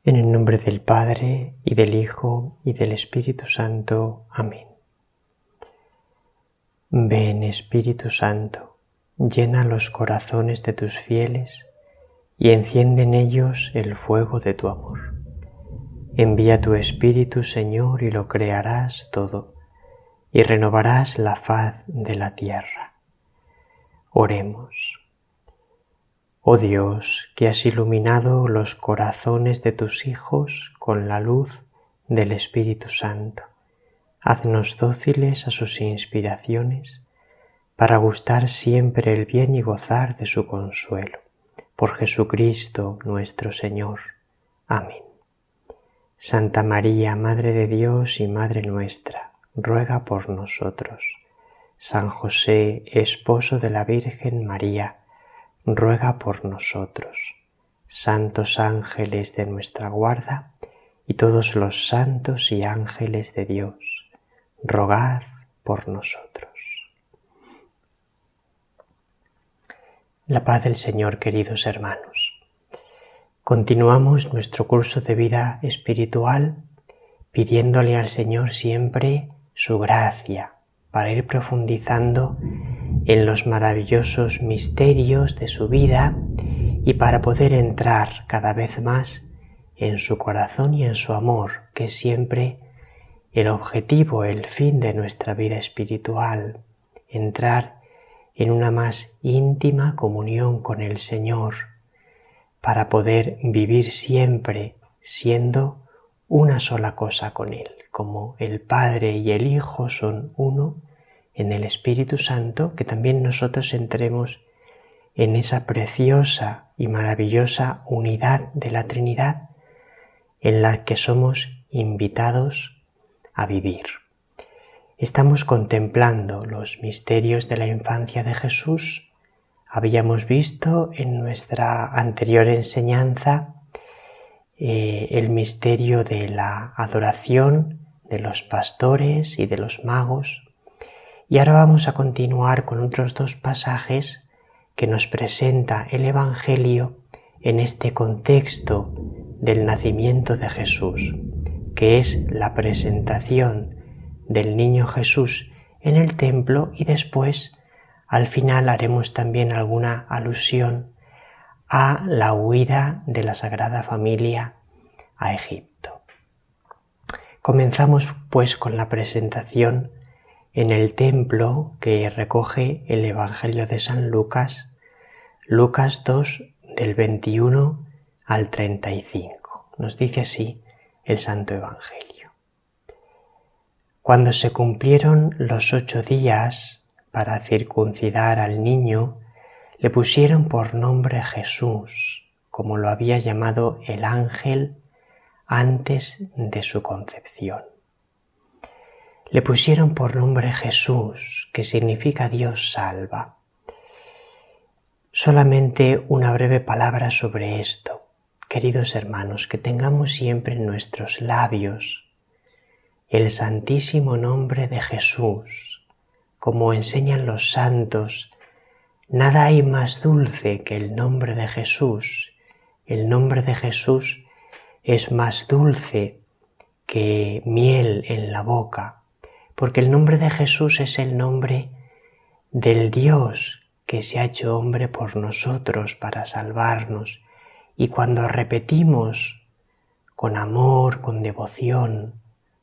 En el nombre del Padre, y del Hijo, y del Espíritu Santo. Amén. Ven, Espíritu Santo, llena los corazones de tus fieles y enciende en ellos el fuego de tu amor. Envía tu Espíritu, Señor, y lo crearás todo, y renovarás la faz de la tierra. Oremos. Oh Dios, que has iluminado los corazones de tus hijos con la luz del Espíritu Santo, haznos dóciles a sus inspiraciones, para gustar siempre el bien y gozar de su consuelo. Por Jesucristo nuestro Señor. Amén. Santa María, Madre de Dios y Madre nuestra, ruega por nosotros. San José, esposo de la Virgen María, ruega por nosotros. Santos ángeles de nuestra guarda, y todos los santos y ángeles de Dios, rogad por nosotros. La paz del Señor, queridos hermanos. Continuamos nuestro curso de vida espiritual pidiéndole al Señor siempre su gracia para ir profundizando en los maravillosos misterios de su vida y para poder entrar cada vez más en su corazón y en su amor, que es siempre el objetivo, el fin de nuestra vida espiritual, entrar en una más íntima comunión con el Señor para poder vivir siempre siendo una sola cosa con Él, como el Padre y el Hijo son uno en el Espíritu Santo, que también nosotros entremos en esa preciosa y maravillosa unidad de la Trinidad en la que somos invitados a vivir. Estamos contemplando los misterios de la infancia de Jesús. Habíamos visto en nuestra anterior enseñanza el misterio de la adoración de los pastores y de los magos. Y ahora vamos a continuar con otros dos pasajes que nos presenta el Evangelio en este contexto del nacimiento de Jesús, que es la presentación del niño Jesús en el templo, y después, al final, haremos también alguna alusión a la huida de la Sagrada Familia a Egipto. Comenzamos pues con la presentación en el templo que recoge el Evangelio de San Lucas, Lucas 2, del 21 al 35. Nos dice así el Santo Evangelio. Cuando se cumplieron los 8 días para circuncidar al niño, le pusieron por nombre Jesús, como lo había llamado el ángel antes de su concepción. Le pusieron por nombre Jesús, que significa Dios salva. Solamente una breve palabra sobre esto. Queridos hermanos, que tengamos siempre en nuestros labios el santísimo nombre de Jesús. Como enseñan los santos, nada hay más dulce que el nombre de Jesús. El nombre de Jesús es más dulce que miel en la boca, porque el nombre de Jesús es el nombre del Dios que se ha hecho hombre por nosotros para salvarnos. Y cuando repetimos con amor, con devoción,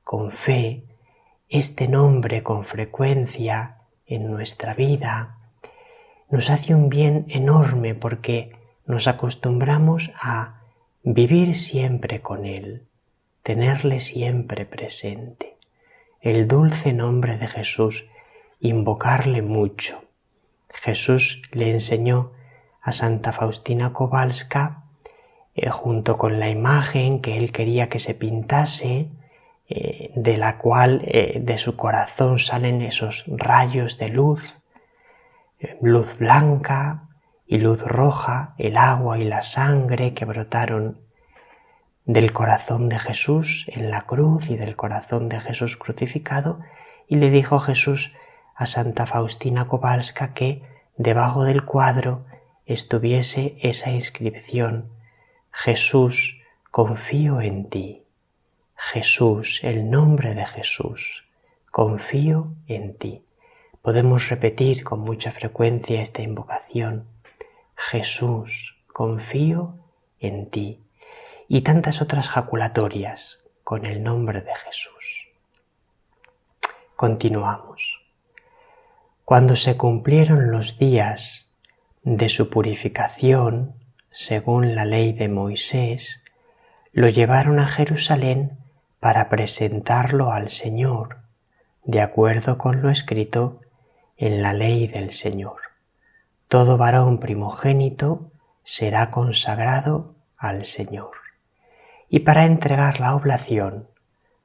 con fe, este nombre con frecuencia en nuestra vida, nos hace un bien enorme porque nos acostumbramos a vivir siempre con Él, tenerle siempre presente. El dulce nombre de Jesús, invocarle mucho. Jesús le enseñó a Santa Faustina Kowalska, junto con la imagen que él quería que se pintase, de la cual de su corazón salen esos rayos de luz, luz blanca y luz roja, el agua y la sangre que brotaron del corazón de Jesús en la cruz y del corazón de Jesús crucificado, y le dijo Jesús a Santa Faustina Kowalska que debajo del cuadro estuviese esa inscripción: Jesús, confío en ti. Jesús, el nombre de Jesús, confío en ti. Podemos repetir con mucha frecuencia esta invocación: Jesús, confío en ti. Y tantas otras jaculatorias con el nombre de Jesús. Continuamos. Cuando se cumplieron los días de su purificación, según la ley de Moisés, lo llevaron a Jerusalén para presentarlo al Señor, de acuerdo con lo escrito en la ley del Señor. Todo varón primogénito será consagrado al Señor. Y para entregar la oblación,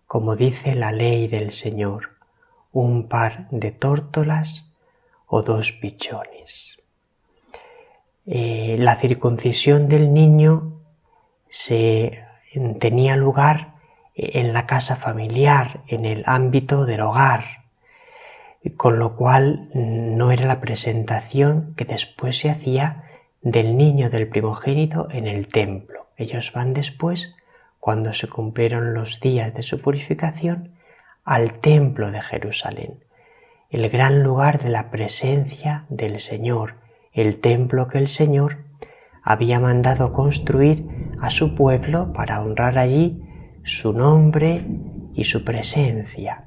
como dice la ley del Señor, un par de tórtolas o 2 pichones. La circuncisión del niño tenía lugar en la casa familiar, en el ámbito del hogar, con lo cual no era la presentación que después se hacía del niño, del primogénito, en el templo. Ellos van después, cuando se cumplieron los días de su purificación, al templo de Jerusalén, el gran lugar de la presencia del Señor, el templo que el Señor había mandado construir a su pueblo para honrar allí su nombre y su presencia.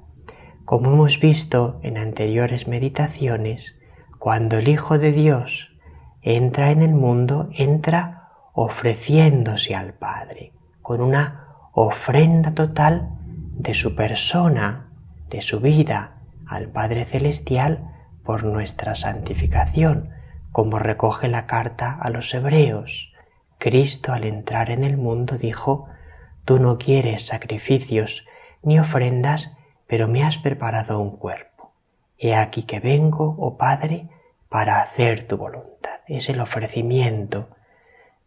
Como hemos visto en anteriores meditaciones, cuando el Hijo de Dios entra en el mundo, entra ofreciéndose al Padre, con una ofrenda total de su persona, de su vida, al Padre Celestial por nuestra santificación, como recoge la carta a los Hebreos. Cristo, al entrar en el mundo, dijo: «Tú no quieres sacrificios ni ofrendas, pero me has preparado un cuerpo. He aquí que vengo, oh Padre, para hacer tu voluntad». Es el ofrecimiento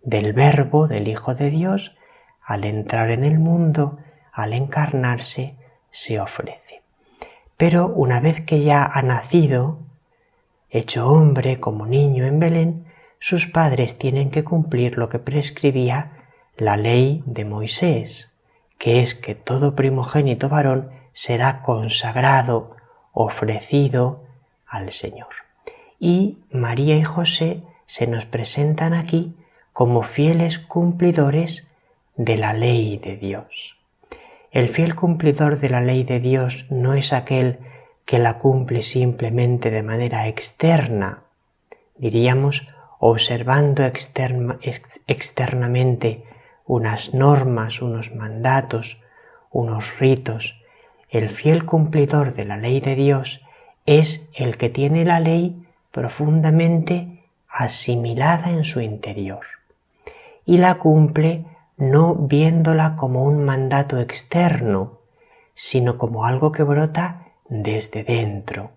del Verbo, del Hijo de Dios, al entrar en el mundo, al encarnarse, se ofrece. Pero una vez que ya ha nacido, hecho hombre como niño en Belén, sus padres tienen que cumplir lo que prescribía la ley de Moisés, que es que todo primogénito varón será consagrado, ofrecido al Señor. Y María y José se nos presentan aquí como fieles cumplidores de la ley de Dios. El fiel cumplidor de la ley de Dios no es aquel que la cumple simplemente de manera externa, diríamos, observando externamente unas normas, unos mandatos, unos ritos. El fiel cumplidor de la ley de Dios es el que tiene la ley profundamente asimilada en su interior y la cumple no viéndola como un mandato externo, sino como algo que brota desde dentro.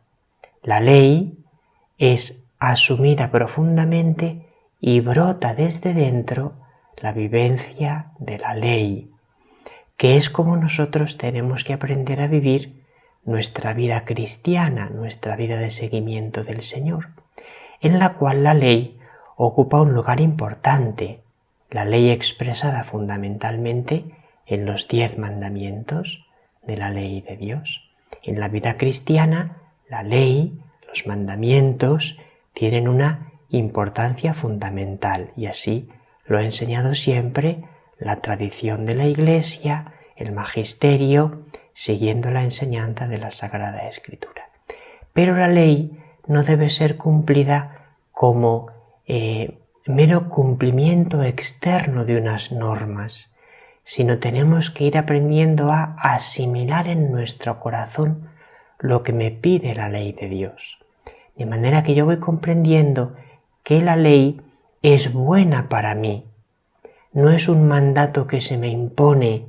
La ley es asumida profundamente y brota desde dentro la vivencia de la ley, que es como nosotros tenemos que aprender a vivir nuestra vida cristiana, nuestra vida de seguimiento del Señor, en la cual la ley ocupa un lugar importante. La ley expresada fundamentalmente en los 10 mandamientos de la ley de Dios. En la vida cristiana, la ley, los mandamientos, tienen una importancia fundamental y así lo ha enseñado siempre la tradición de la Iglesia, el magisterio, siguiendo la enseñanza de la Sagrada Escritura. Pero la ley no debe ser cumplida como mero cumplimiento externo de unas normas, sino tenemos que ir aprendiendo a asimilar en nuestro corazón lo que me pide la ley de Dios. De manera que yo voy comprendiendo que la ley es buena para mí. No es un mandato que se me impone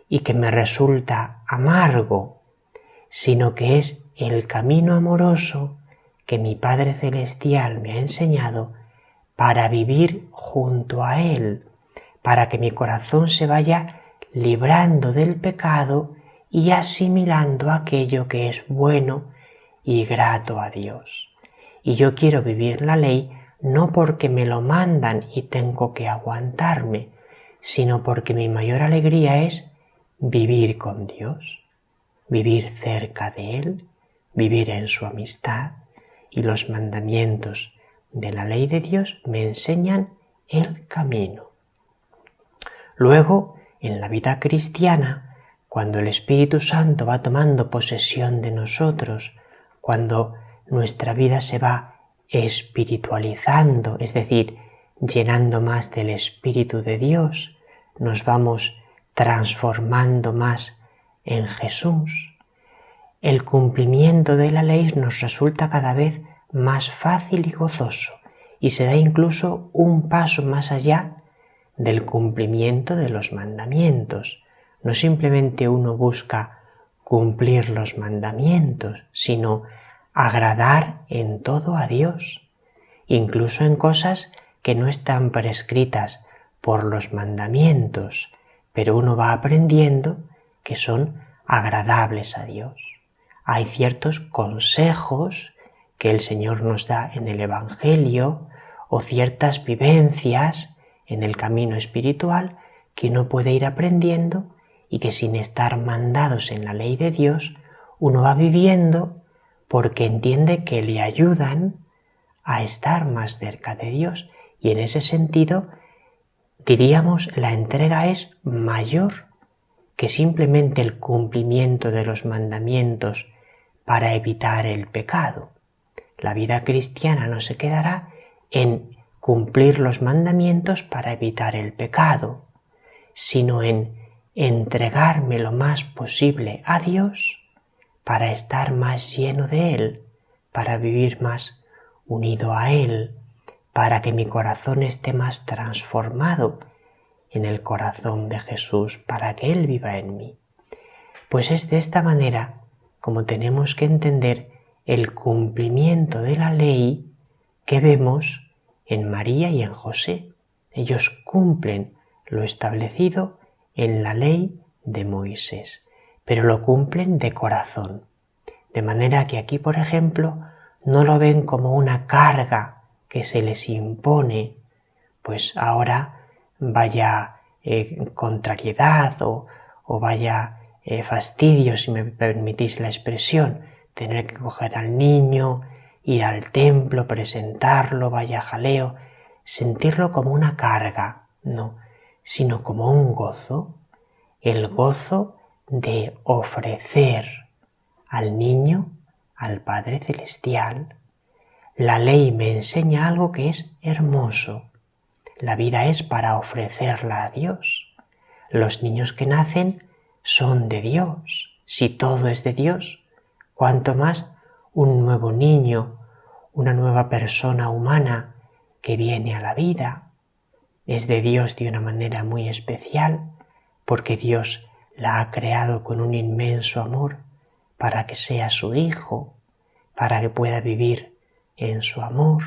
y que me resulta amargo, sino que es el camino amoroso que mi Padre Celestial me ha enseñado para vivir junto a Él, para que mi corazón se vaya librando del pecado y asimilando aquello que es bueno y grato a Dios. Y yo quiero vivir la ley no porque me lo mandan y tengo que aguantarme, sino porque mi mayor alegría es vivir con Dios, vivir cerca de Él, vivir en su amistad, y los mandamientos de la ley de Dios me enseñan el camino. Luego, en la vida cristiana, cuando el Espíritu Santo va tomando posesión de nosotros, cuando nuestra vida se va espiritualizando, es decir, llenando más del Espíritu de Dios, nos vamos transformando más en Jesús. El cumplimiento de la ley nos resulta cada vez más fácil y gozoso, y se da incluso un paso más allá del cumplimiento de los mandamientos. No simplemente uno busca cumplir los mandamientos, sino agradar en todo a Dios, incluso en cosas que no están prescritas por los mandamientos, pero uno va aprendiendo que son agradables a Dios. Hay ciertos consejos que el Señor nos da en el Evangelio o ciertas vivencias en el camino espiritual que uno puede ir aprendiendo y que sin estar mandados en la ley de Dios uno va viviendo porque entiende que le ayudan a estar más cerca de Dios, y en ese sentido diríamos la entrega es mayor que simplemente el cumplimiento de los mandamientos para evitar el pecado. La vida cristiana no se quedará en cumplir los mandamientos para evitar el pecado, sino en entregarme lo más posible a Dios para estar más lleno de Él, para vivir más unido a Él, para que mi corazón esté más transformado en el corazón de Jesús, para que Él viva en mí. Pues es de esta manera como tenemos que entender el cumplimiento de la ley que vemos en María y en José. Ellos cumplen lo establecido en la ley de Moisés, pero lo cumplen de corazón. De manera que aquí, por ejemplo, no lo ven como una carga que se les impone, pues ahora vaya contrariedad o vaya fastidio, si me permitís la expresión, tener que coger al niño, ir al templo, presentarlo, vaya jaleo, sentirlo como una carga, no, sino como un gozo, el gozo de ofrecer al niño al Padre Celestial. La ley me enseña algo que es hermoso. La vida es para ofrecerla a Dios. Los niños que nacen son de Dios. Si todo es de Dios, cuánto más un nuevo niño, una nueva persona humana que viene a la vida. Es de Dios de una manera muy especial, porque Dios la ha creado con un inmenso amor para que sea su hijo, para que pueda vivir en su amor,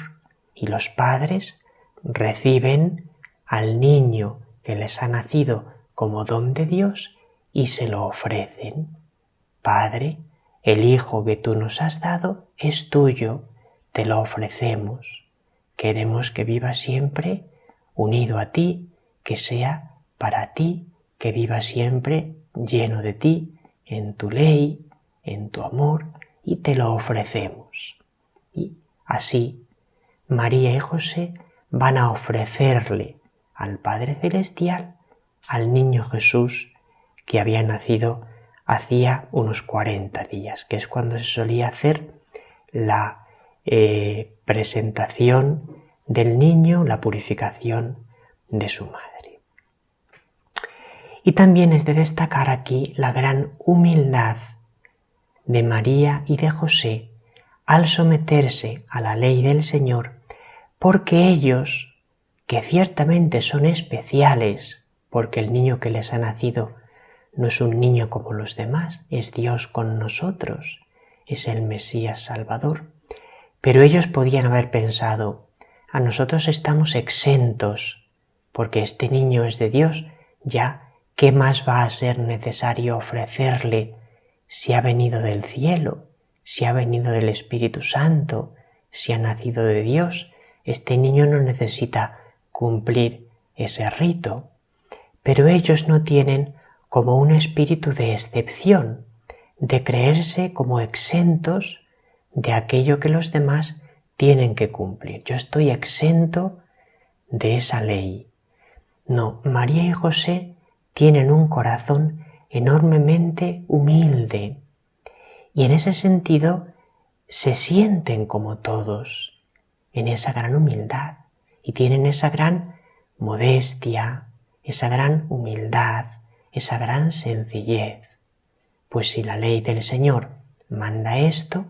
y los padres reciben al niño que les ha nacido como don de Dios y se lo ofrecen. Padre, el hijo que tú nos has dado es tuyo, te lo ofrecemos. Queremos que viva siempre unido a ti, que sea para ti, que viva siempre lleno de ti, en tu ley, en tu amor, y te lo ofrecemos. Y así, María y José van a ofrecerle al Padre Celestial al niño Jesús que había nacido hacía unos 40 días, que es cuando se solía hacer la presentación del niño, la purificación de su madre. Y también es de destacar aquí la gran humildad de María y de José al someterse a la ley del Señor, porque ellos, que ciertamente son especiales, porque el niño que les ha nacido no es un niño como los demás, es Dios con nosotros, es el Mesías Salvador, pero ellos podían haber pensado, a nosotros estamos exentos, porque este niño es de Dios, ya, ¿qué más va a ser necesario ofrecerle si ha venido del cielo, si ha venido del Espíritu Santo, si ha nacido de Dios? Este niño no necesita cumplir ese rito. Pero ellos no tienen como un espíritu de excepción, de creerse como exentos de aquello que los demás tienen que cumplir. Yo estoy exento de esa ley. No, María y José tienen un corazón enormemente humilde y en ese sentido se sienten como todos, en esa gran humildad y tienen esa gran modestia, esa gran humildad, esa gran sencillez. Pues si la ley del Señor manda esto,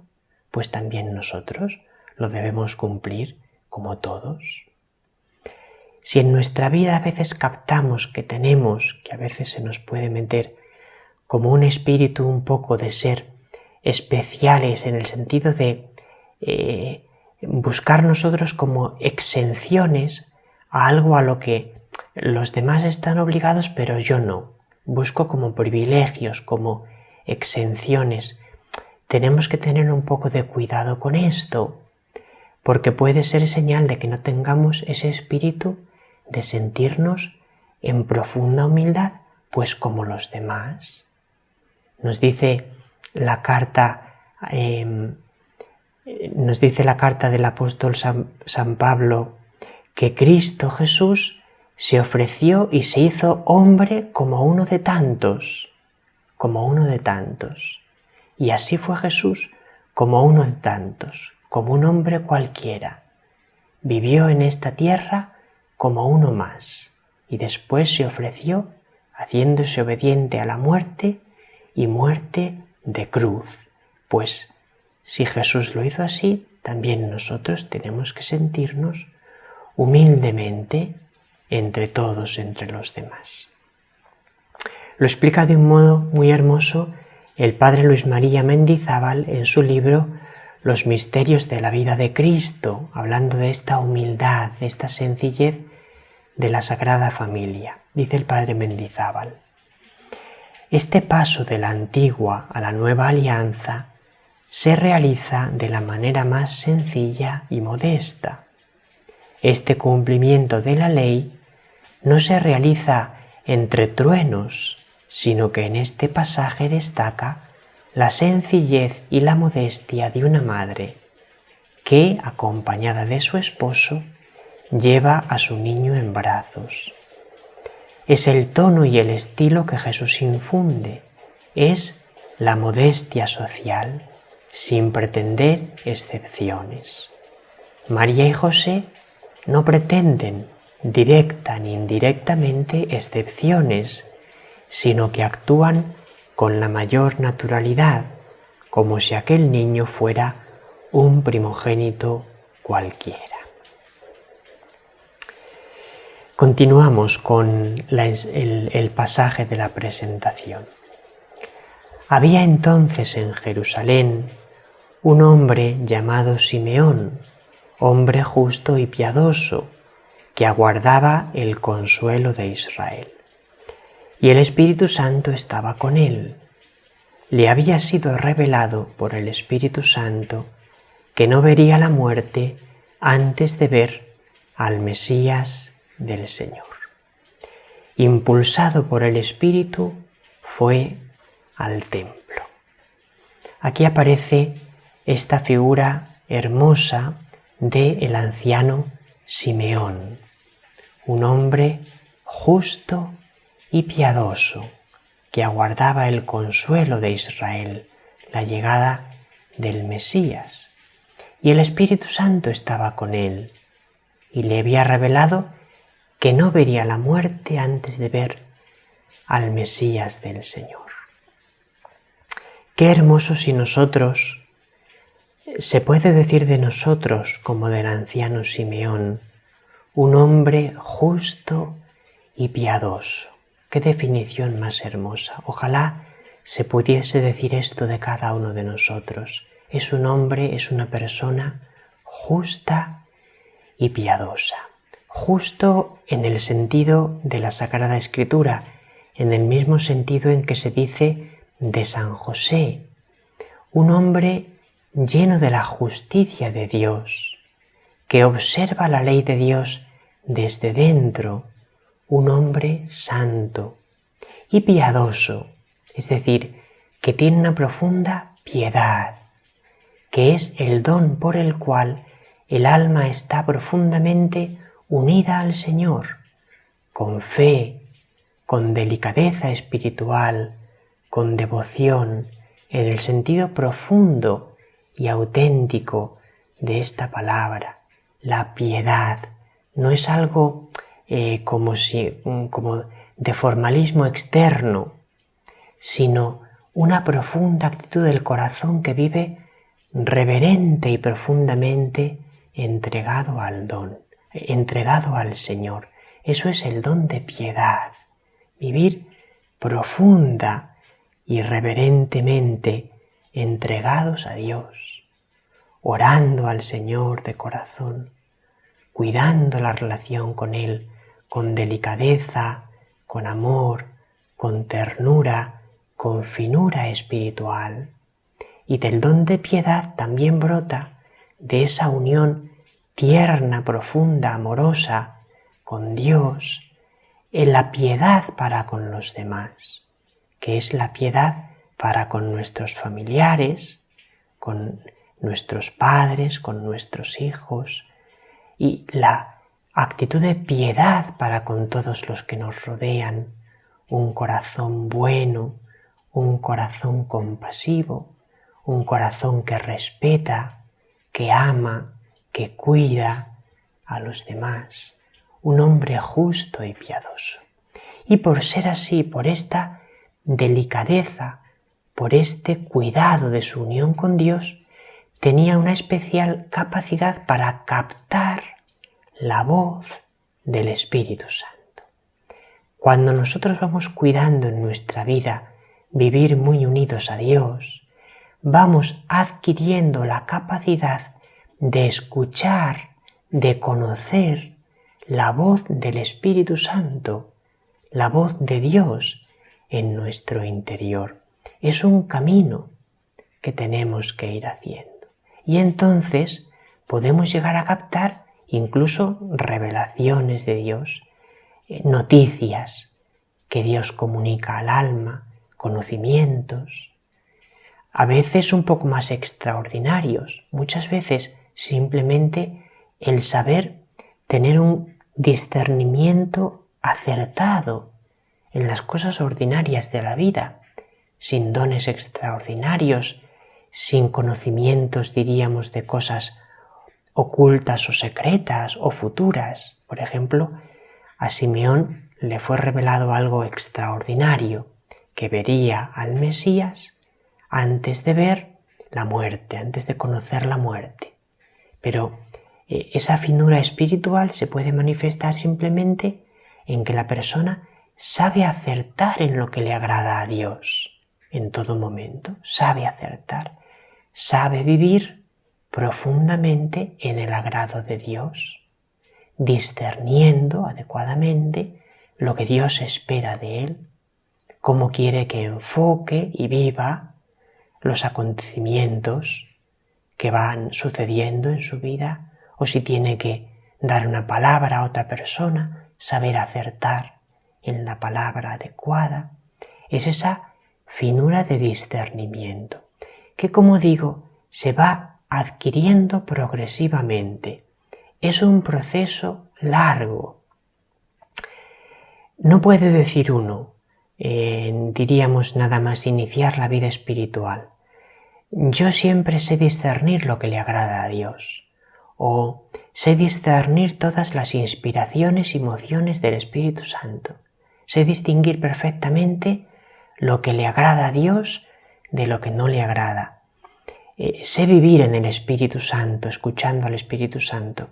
pues también nosotros lo debemos cumplir como todos. Si en nuestra vida a veces captamos que tenemos, que a veces se nos puede meter como un espíritu un poco de ser especiales en el sentido de buscar nosotros como exenciones a algo a lo que los demás están obligados pero yo no. Busco como privilegios, como exenciones. Tenemos que tener un poco de cuidado con esto, porque puede ser señal de que no tengamos ese espíritu de sentirnos en profunda humildad, pues como los demás. Nos dice la carta del apóstol San Pablo que Cristo Jesús se ofreció y se hizo hombre como uno de tantos, Y así fue Jesús como uno de tantos, como un hombre cualquiera. Vivió en esta tierra como uno más y después se ofreció haciéndose obediente a la muerte y muerte de cruz. Pues si Jesús lo hizo así, también nosotros tenemos que sentirnos humildemente entre todos, entre los demás. Lo explica de un modo muy hermoso el padre Luis María Mendizábal en su libro Los misterios de la vida de Cristo, hablando de esta humildad, de esta sencillez de la Sagrada Familia. Dice el padre Mendizábal: este paso de la antigua a la nueva alianza se realiza de la manera más sencilla y modesta. Este cumplimiento de la ley no se realiza entre truenos, sino que en este pasaje destaca la sencillez y la modestia de una madre que, acompañada de su esposo, lleva a su niño en brazos. Es el tono y el estilo que Jesús infunde, es la modestia social, sin pretender excepciones. María y José no pretenden directa ni indirectamente excepciones, sino que actúan con la mayor naturalidad, como si aquel niño fuera un primogénito cualquiera. Continuamos con el pasaje de la presentación. Había entonces en Jerusalén un hombre llamado Simeón, hombre justo y piadoso, que aguardaba el consuelo de Israel. Y el Espíritu Santo estaba con él. Le había sido revelado por el Espíritu Santo que no vería la muerte antes de ver al Mesías del Señor. Impulsado por el Espíritu, fue al templo. Aquí aparece esta figura hermosa del anciano Simeón, un hombre justo y piadoso que aguardaba el consuelo de Israel, la llegada del Mesías. Y el Espíritu Santo estaba con él y le había revelado que no vería la muerte antes de ver al Mesías del Señor. Qué hermoso si nosotros Se puede decir de nosotros, como del anciano Simeón, un hombre justo y piadoso. Qué definición más hermosa. Ojalá se pudiese decir esto de cada uno de nosotros. Es un hombre, es una persona justa y piadosa. Justo en el sentido de la Sagrada Escritura, en el mismo sentido en que se dice de San José, un hombre lleno de la justicia de Dios, que observa la ley de Dios desde dentro, un hombre santo y piadoso, es decir, que tiene una profunda piedad, que es el don por el cual el alma está profundamente unida al Señor, con fe, con delicadeza espiritual, con devoción, en el sentido profundo y auténtico de esta palabra. La piedad no es algo como de formalismo externo, sino una profunda actitud del corazón que vive reverente y profundamente entregado al don, entregado al Señor. Eso es el don de piedad, vivir profunda y reverentemente entregados a Dios, orando al Señor de corazón, cuidando la relación con Él, con delicadeza, con amor, con ternura, con finura espiritual. Y del don de piedad también brota de esa unión tierna, profunda, amorosa con Dios, en la piedad para con los demás, que es la piedad para con nuestros familiares, con nuestros padres, con nuestros hijos, y la actitud de piedad para con todos los que nos rodean, un corazón bueno, un corazón compasivo, un corazón que respeta, que ama, que cuida a los demás, un hombre justo y piadoso. Y por ser así, por esta delicadeza, por este cuidado de su unión con Dios, tenía una especial capacidad para captar la voz del Espíritu Santo. Cuando nosotros vamos cuidando en nuestra vida vivir muy unidos a Dios, vamos adquiriendo la capacidad de escuchar, de conocer la voz del Espíritu Santo, la voz de Dios en nuestro interior. Es un camino que tenemos que ir haciendo. Y entonces podemos llegar a captar incluso revelaciones de Dios, noticias que Dios comunica al alma, conocimientos, a veces un poco más extraordinarios, muchas veces simplemente el saber tener un discernimiento acertado en las cosas ordinarias de la vida, sin dones extraordinarios, sin conocimientos, diríamos, de cosas ocultas o secretas o futuras. Por ejemplo, a Simeón le fue revelado algo extraordinario, que vería al Mesías antes de ver la muerte, antes de conocer la muerte. Pero esa finura espiritual se puede manifestar simplemente en que la persona sabe acertar en lo que le agrada a Dios en todo momento, sabe acertar, sabe vivir profundamente en el agrado de Dios, discerniendo adecuadamente lo que Dios espera de él, cómo quiere que enfoque y viva los acontecimientos que van sucediendo en su vida, o si tiene que dar una palabra a otra persona, saber acertar en la palabra adecuada. Es esa finura de discernimiento que, como digo, se va adquiriendo progresivamente. Es un proceso largo. No puede decir uno, diríamos nada más iniciar la vida espiritual, yo siempre sé discernir lo que le agrada a Dios, o sé discernir todas las inspiraciones y emociones del Espíritu Santo, sé distinguir perfectamente lo que le agrada a Dios de lo que no le agrada. sé vivir en el Espíritu Santo, escuchando al Espíritu Santo.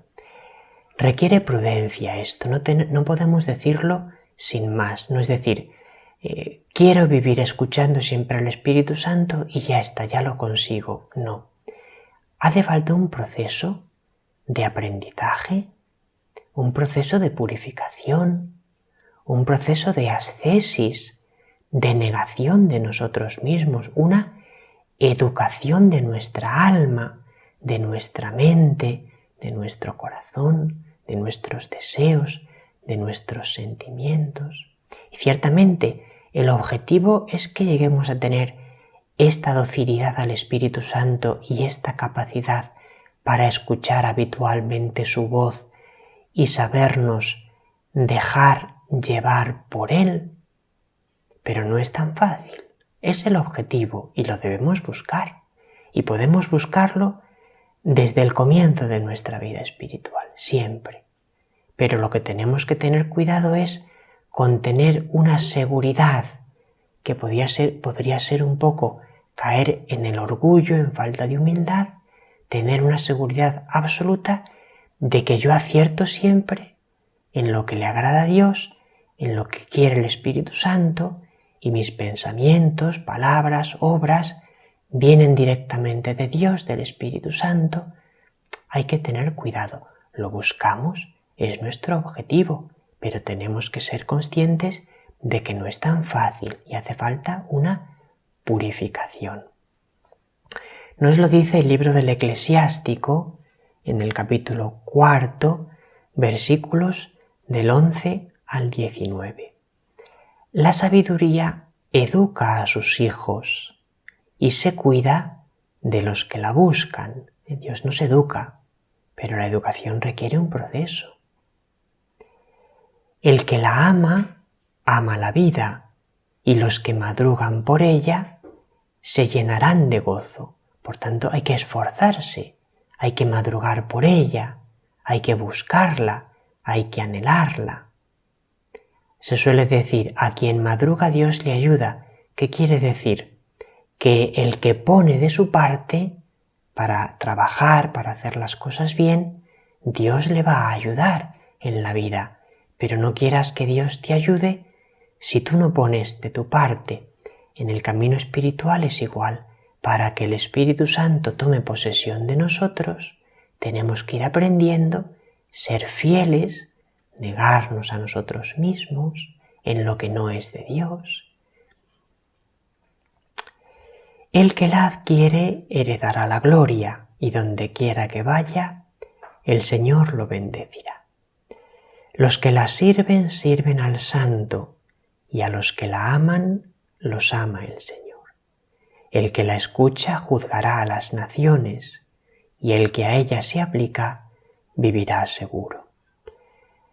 Requiere prudencia esto, no podemos decirlo sin más, no es decir, quiero vivir escuchando siempre al Espíritu Santo y ya está, ya lo consigo. No. Hace falta un proceso de aprendizaje, un proceso de purificación, un proceso de ascesis, de negación de nosotros mismos, una educación de nuestra alma, de nuestra mente, de nuestro corazón, de nuestros deseos, de nuestros sentimientos. Y ciertamente el objetivo es que lleguemos a tener esta docilidad al Espíritu Santo y esta capacidad para escuchar habitualmente su voz y sabernos dejar llevar por Él. Pero no es tan fácil. Es el objetivo y lo debemos buscar. Y podemos buscarlo desde el comienzo de nuestra vida espiritual, siempre. Pero lo que tenemos que tener cuidado es con tener una seguridad que podría ser un poco caer en el orgullo, en falta de humildad, tener una seguridad absoluta de que yo acierto siempre en lo que le agrada a Dios, en lo que quiere el Espíritu Santo, y mis pensamientos, palabras, obras vienen directamente de Dios, del Espíritu Santo. Hay que tener cuidado. Lo buscamos, es nuestro objetivo, pero tenemos que ser conscientes de que no es tan fácil y hace falta una purificación. Nos lo dice el libro del Eclesiástico en el capítulo 4, versículos del 11 al 19. La sabiduría educa a sus hijos y se cuida de los que la buscan. Dios nos educa, pero la educación requiere un proceso. El que la ama, ama la vida, y los que madrugan por ella se llenarán de gozo. Por tanto, hay que esforzarse, hay que madrugar por ella, hay que buscarla, hay que anhelarla. Se suele decir, a quien madruga Dios le ayuda. ¿Qué quiere decir? Que el que pone de su parte para trabajar, para hacer las cosas bien, Dios le va a ayudar en la vida. Pero no quieras que Dios te ayude si tú no pones de tu parte. En el camino espiritual es igual. Para que el Espíritu Santo tome posesión de nosotros, tenemos que ir aprendiendo, ser fieles, negarnos a nosotros mismos en lo que no es de Dios. El que la adquiere heredará la gloria, y donde quiera que vaya, el Señor lo bendecirá. Los que la sirven, sirven al Santo, y a los que la aman, los ama el Señor. El que la escucha juzgará a las naciones, y el que a ella se aplica, vivirá seguro.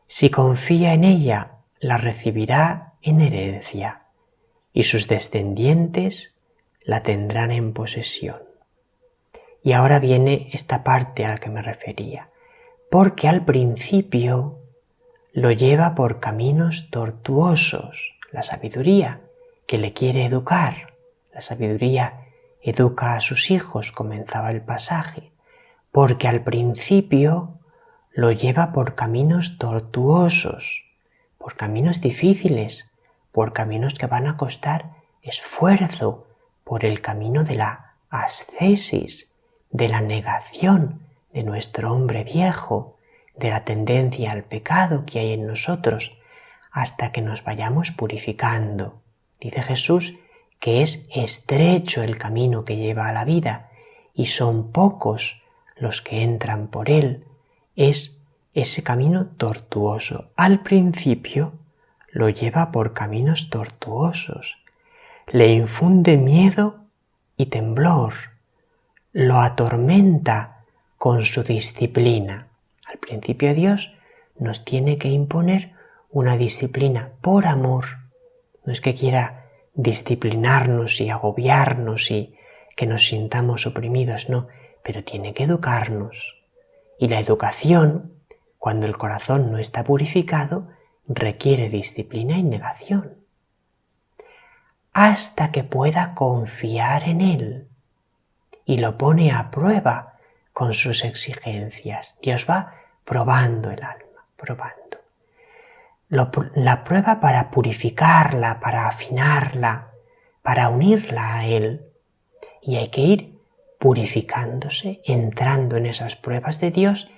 Si confía en ella, la recibirá en herencia, y sus descendientes la tendrán en posesión. Y ahora viene esta parte a la que me refería, porque al principio lo lleva por caminos tortuosos, la sabiduría que le quiere educar. La sabiduría educa a sus hijos, comenzaba el pasaje, porque al principio lo lleva por caminos tortuosos, por caminos difíciles, por caminos que van a costar esfuerzo, por el camino de la ascesis, de la negación de nuestro hombre viejo, de la tendencia al pecado que hay en nosotros, hasta que nos vayamos purificando. Dice Jesús que es estrecho el camino que lleva a la vida y son pocos los que entran por él. Es ese camino tortuoso. Al principio lo lleva por caminos tortuosos. Le infunde miedo y temblor. Lo atormenta con su disciplina. Al principio Dios nos tiene que imponer una disciplina por amor. No es que quiera disciplinarnos y agobiarnos y que nos sintamos oprimidos, no, pero tiene que educarnos. Y la educación, cuando el corazón no está purificado, requiere disciplina y negación. Hasta que pueda confiar en Él. y lo pone a prueba con sus exigencias. Dios va probando el alma, probando. La prueba para purificarla, para afinarla, para unirla a Él. Y hay que ir purificándose, entrando en esas pruebas de Dios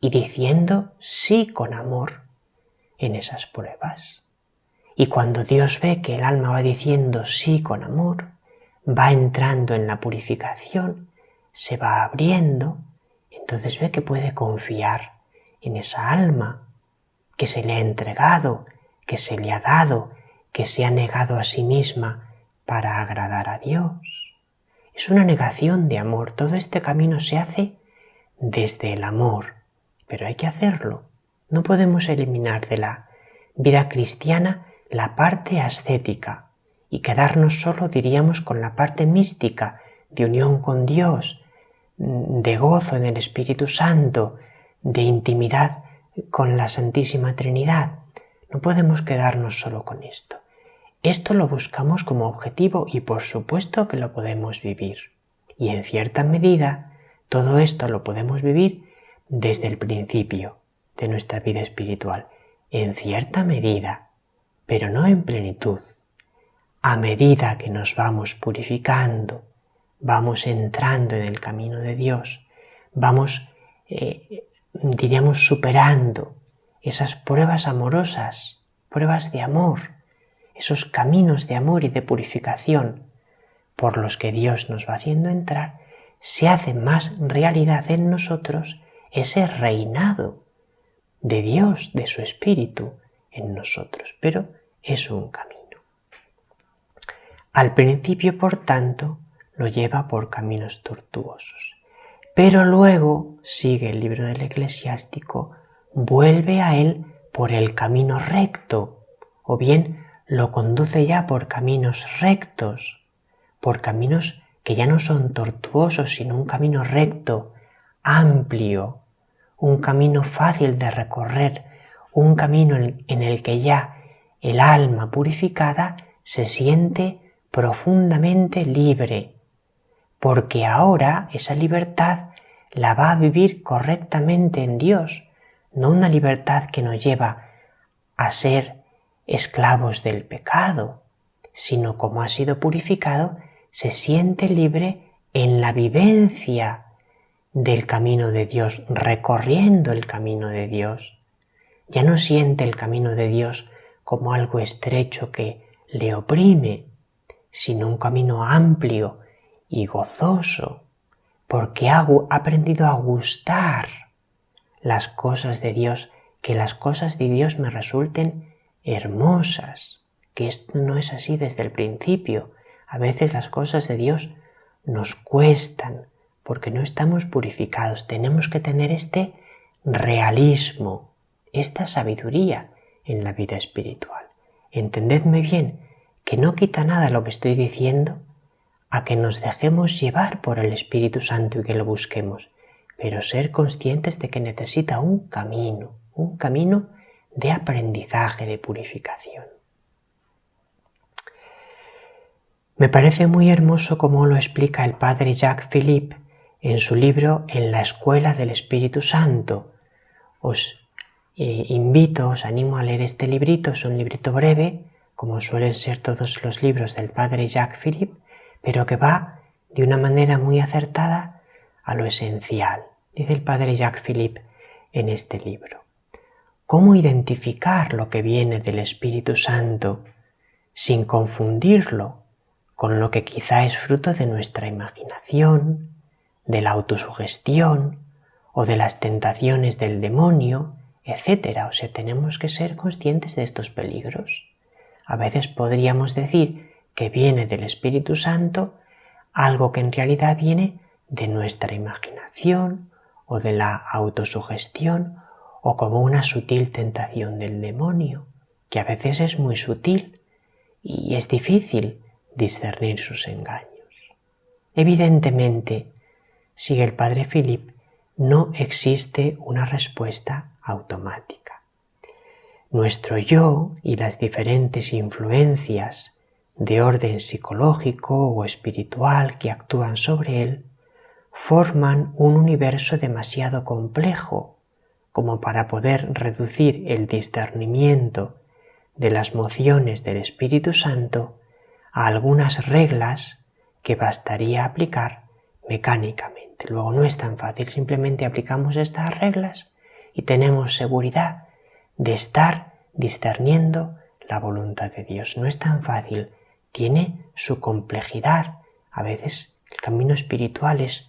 y diciendo sí con amor en esas pruebas. Y cuando Dios ve que el alma va diciendo sí con amor, va entrando en la purificación, se va abriendo, entonces ve que puede confiar en esa alma que se le ha entregado, que se le ha dado, que se ha negado a sí misma para agradar a Dios. Es una negación de amor. Todo este camino se hace desde el amor, pero hay que hacerlo. No podemos eliminar de la vida cristiana la parte ascética y quedarnos solo, diríamos, con la parte mística, de unión con Dios, de gozo en el Espíritu Santo, de intimidad con la Santísima Trinidad. No podemos quedarnos solo con esto. Esto lo buscamos como objetivo y por supuesto que lo podemos vivir. Y en cierta medida todo esto lo podemos vivir desde el principio de nuestra vida espiritual. En cierta medida, pero no en plenitud. A medida que nos vamos purificando, vamos entrando en el camino de Dios, vamos, diríamos, superando esas pruebas amorosas, pruebas de amor, esos caminos de amor y de purificación por los que Dios nos va haciendo entrar, se hace más realidad en nosotros ese reinado de Dios, de su Espíritu en nosotros, pero es un camino. Al principio, por tanto, lo lleva por caminos tortuosos, pero luego, sigue el libro del Eclesiástico, vuelve a él por el camino recto, o bien lo conduce ya por caminos rectos, por caminos que ya no son tortuosos, sino un camino recto, amplio, un camino fácil de recorrer, un camino en el que ya el alma purificada se siente profundamente libre, porque ahora esa libertad la va a vivir correctamente en Dios, no una libertad que nos lleva a ser esclavos del pecado, sino como ha sido purificado, se siente libre en la vivencia del camino de Dios, recorriendo el camino de Dios. Ya no siente el camino de Dios como algo estrecho que le oprime, sino un camino amplio y gozoso, porque ha aprendido a gustar las cosas de Dios, que las cosas de Dios me resulten hermosas, que esto no es así desde el principio. A veces las cosas de Dios nos cuestan porque no estamos purificados. Tenemos que tener este realismo, esta sabiduría en la vida espiritual. Entendedme bien, que no quita nada lo que estoy diciendo a que nos dejemos llevar por el Espíritu Santo y que lo busquemos, pero ser conscientes de que necesita un camino de aprendizaje, de purificación. Me parece muy hermoso cómo lo explica el padre Jacques Philippe en su libro En la Escuela del Espíritu Santo. Os animo a leer este librito, es un librito breve, como suelen ser todos los libros del padre Jacques Philippe, pero que va de una manera muy acertada a lo esencial. Dice el padre Jacques Philippe en este libro: ¿cómo identificar lo que viene del Espíritu Santo sin confundirlo con lo que quizá es fruto de nuestra imaginación, de la autosugestión o de las tentaciones del demonio, etc.? O sea, tenemos que ser conscientes de estos peligros. A veces podríamos decir que viene del Espíritu Santo algo que en realidad viene de nuestra imaginación o de la autosugestión, o como una sutil tentación del demonio, que a veces es muy sutil y es difícil discernir sus engaños. Evidentemente, sigue el padre Philippe, no existe una respuesta automática. Nuestro yo y las diferentes influencias de orden psicológico o espiritual que actúan sobre él forman un universo demasiado complejo como para poder reducir el discernimiento de las mociones del Espíritu Santo a algunas reglas que bastaría aplicar mecánicamente. Luego no es tan fácil, simplemente aplicamos estas reglas y tenemos seguridad de estar discerniendo la voluntad de Dios. No es tan fácil, tiene su complejidad. A veces el camino espiritual es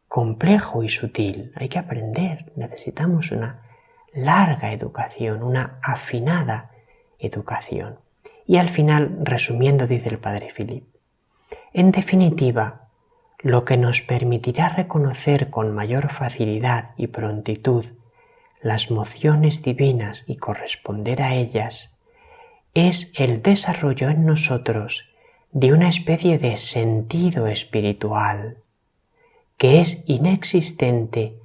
complejo y sutil, hay que aprender, necesitamos una larga educación, una afinada educación. Y al final, resumiendo, dice el Padre Philip, en definitiva, lo que nos permitirá reconocer con mayor facilidad y prontitud las mociones divinas y corresponder a ellas es el desarrollo en nosotros de una especie de sentido espiritual que es inexistente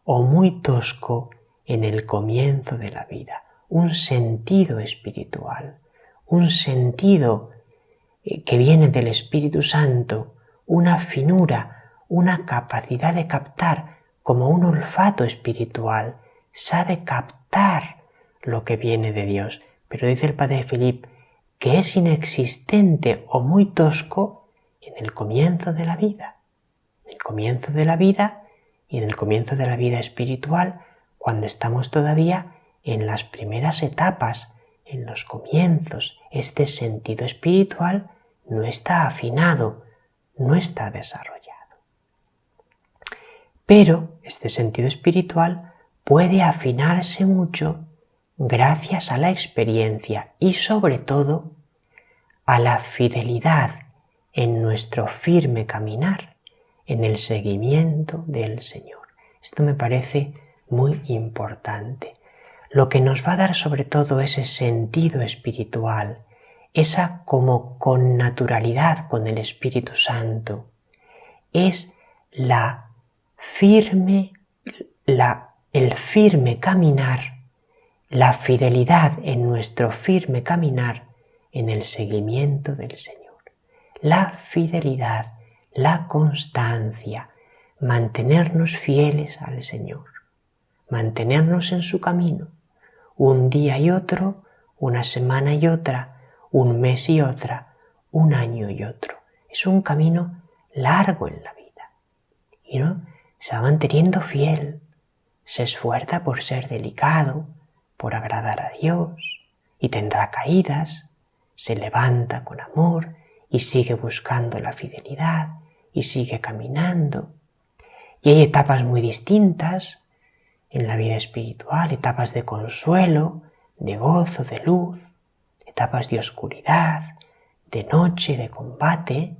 o muy tosco en el comienzo de la vida. Un sentido espiritual, un sentido que viene del Espíritu Santo, una finura, una capacidad de captar como un olfato espiritual, sabe captar lo que viene de Dios. Pero dice el Padre Philip que es inexistente o muy tosco en el comienzo de la vida. En el comienzo de la vida y en el comienzo de la vida espiritual, cuando estamos todavía en las primeras etapas, en los comienzos, este sentido espiritual no está afinado, no está desarrollado. Pero este sentido espiritual puede afinarse mucho gracias a la experiencia y sobre todo a la fidelidad en nuestro firme caminar, en el seguimiento del Señor. Esto me parece muy importante. Lo que nos va a dar sobre todo ese sentido espiritual, esa como connaturalidad con el Espíritu Santo, es el firme caminar, la fidelidad en nuestro firme caminar en el seguimiento del Señor. La fidelidad, la constancia, mantenernos fieles al Señor, mantenernos en su camino, un día y otro, una semana y otra, un mes y otra, un año y otro. Es un camino largo en la vida. Y ¿no? Se va manteniendo fiel, se esfuerza por ser delicado, por agradar a Dios, y tendrá caídas, se levanta con amor y sigue buscando la fidelidad y sigue caminando. Y hay etapas muy distintas en la vida espiritual, etapas de consuelo, de gozo, de luz, etapas de oscuridad, de noche, de combate,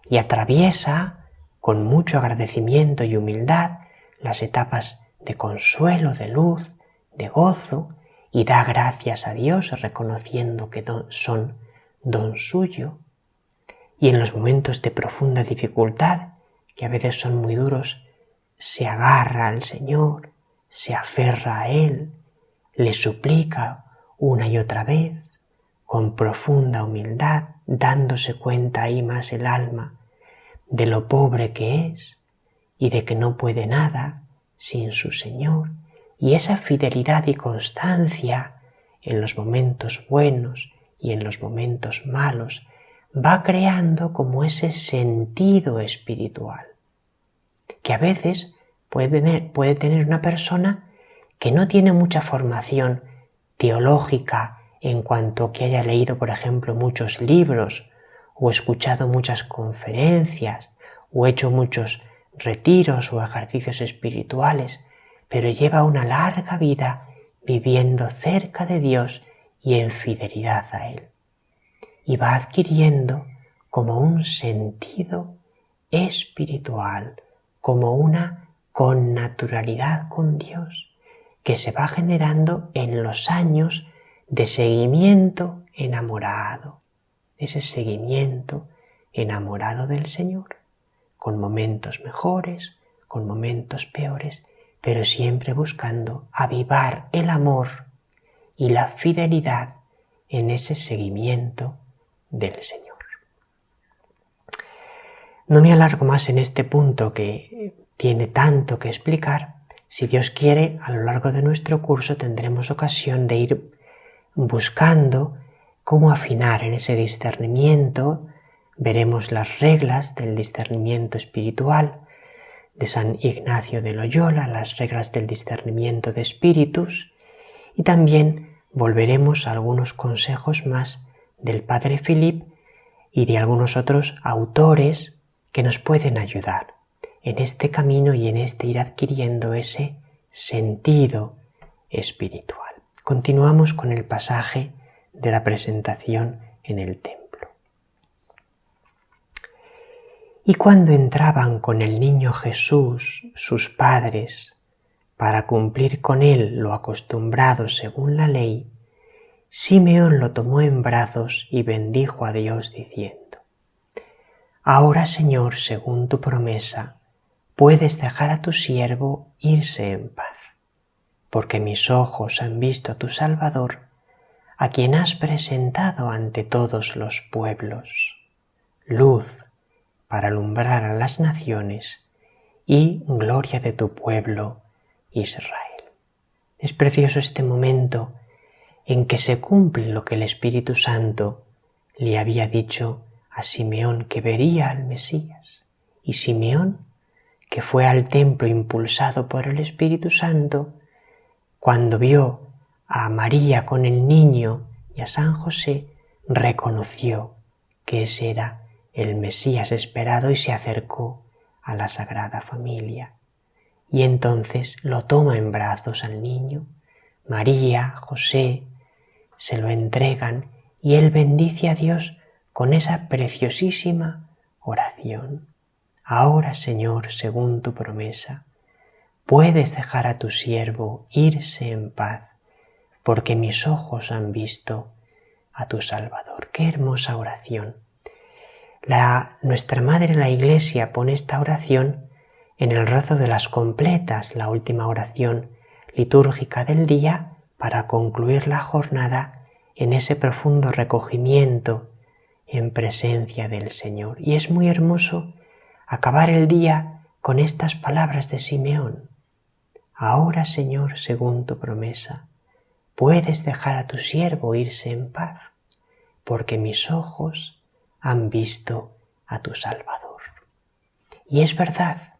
y atraviesa con mucho agradecimiento y humildad las etapas de consuelo, de luz, de gozo, y da gracias a Dios reconociendo que son don suyo. Y en los momentos de profunda dificultad, que a veces son muy duros, se agarra al Señor, se aferra a Él, le suplica una y otra vez, con profunda humildad, dándose cuenta ahí más el alma de lo pobre que es y de que no puede nada sin su Señor. Y esa fidelidad y constancia en los momentos buenos y en los momentos malos va creando como ese sentido espiritual que a veces puede tener una persona que no tiene mucha formación teológica en cuanto que haya leído, por ejemplo, muchos libros o escuchado muchas conferencias o hecho muchos retiros o ejercicios espirituales, pero lleva una larga vida viviendo cerca de Dios y en fidelidad a Él. Y va adquiriendo como un sentido espiritual, como una connaturalidad con Dios, que se va generando en los años de seguimiento enamorado, ese seguimiento enamorado del Señor, con momentos mejores, con momentos peores, pero siempre buscando avivar el amor y la fidelidad en ese seguimiento del Señor. No me alargo más en este punto que tiene tanto que explicar. Si Dios quiere, a lo largo de nuestro curso tendremos ocasión de ir buscando cómo afinar en ese discernimiento. Veremos las reglas del discernimiento espiritual de San Ignacio de Loyola, las reglas del discernimiento de espíritus, y también volveremos a algunos consejos más del Padre Philippe y de algunos otros autores que nos pueden ayudar en este camino y en este ir adquiriendo ese sentido espiritual. Continuamos con el pasaje de la presentación en el templo. Y cuando entraban con el niño Jesús sus padres para cumplir con él lo acostumbrado según la ley, Simeón lo tomó en brazos y bendijo a Dios diciendo: Ahora, Señor, según tu promesa, puedes dejar a tu siervo irse en paz, porque mis ojos han visto a tu Salvador, a quien has presentado ante todos los pueblos, luz para alumbrar a las naciones y gloria de tu pueblo Israel. Es precioso este momento en que se cumple lo que el Espíritu Santo le había dicho a Simeón, que vería al Mesías. Y Simeón, que fue al templo impulsado por el Espíritu Santo, cuando vio a María con el niño y a San José, reconoció que ese era el Mesías esperado y se acercó a la Sagrada Familia. Y entonces lo toma en brazos al niño. María, José, se lo entregan y él bendice a Dios con esa preciosísima oración. Ahora, Señor, según tu promesa, puedes dejar a tu siervo irse en paz, porque mis ojos han visto a tu Salvador. ¡Qué hermosa oración! Nuestra Madre la Iglesia pone esta oración en el rezo de las completas, la última oración litúrgica del día, para concluir la jornada en ese profundo recogimiento en presencia del Señor. Y es muy hermoso acabar el día con estas palabras de Simeón. Ahora, Señor, según tu promesa, puedes dejar a tu siervo irse en paz, porque mis ojos han visto a tu Salvador. Y es verdad,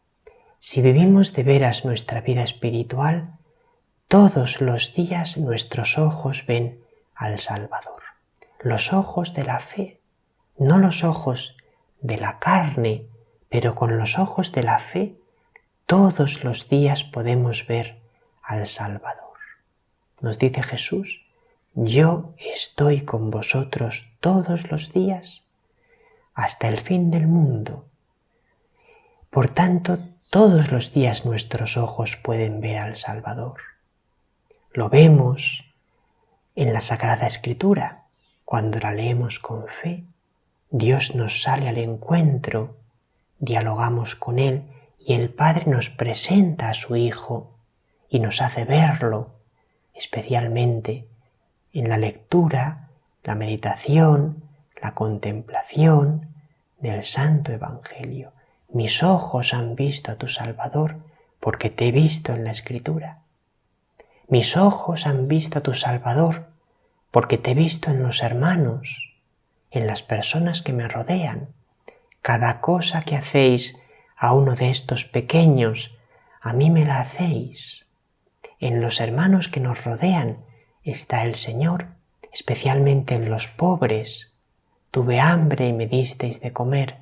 si vivimos de veras nuestra vida espiritual, todos los días nuestros ojos ven al Salvador. Los ojos de la fe, no los ojos de la carne, pero con los ojos de la fe, todos los días podemos ver al Salvador. Nos dice Jesús: yo estoy con vosotros todos los días hasta el fin del mundo. Por tanto, todos los días nuestros ojos pueden ver al Salvador. Lo vemos en la Sagrada Escritura. Cuando la leemos con fe, Dios nos sale al encuentro, dialogamos con Él y el Padre nos presenta a su Hijo y nos hace verlo, especialmente en la lectura, la meditación, la contemplación del Santo Evangelio. Mis ojos han visto a tu Salvador porque te he visto en la Escritura. Mis ojos han visto a tu Salvador porque te he visto en los hermanos, en las personas que me rodean. Cada cosa que hacéis a uno de estos pequeños, a mí me la hacéis. En los hermanos que nos rodean está el Señor, especialmente en los pobres. Tuve hambre y me disteis de comer,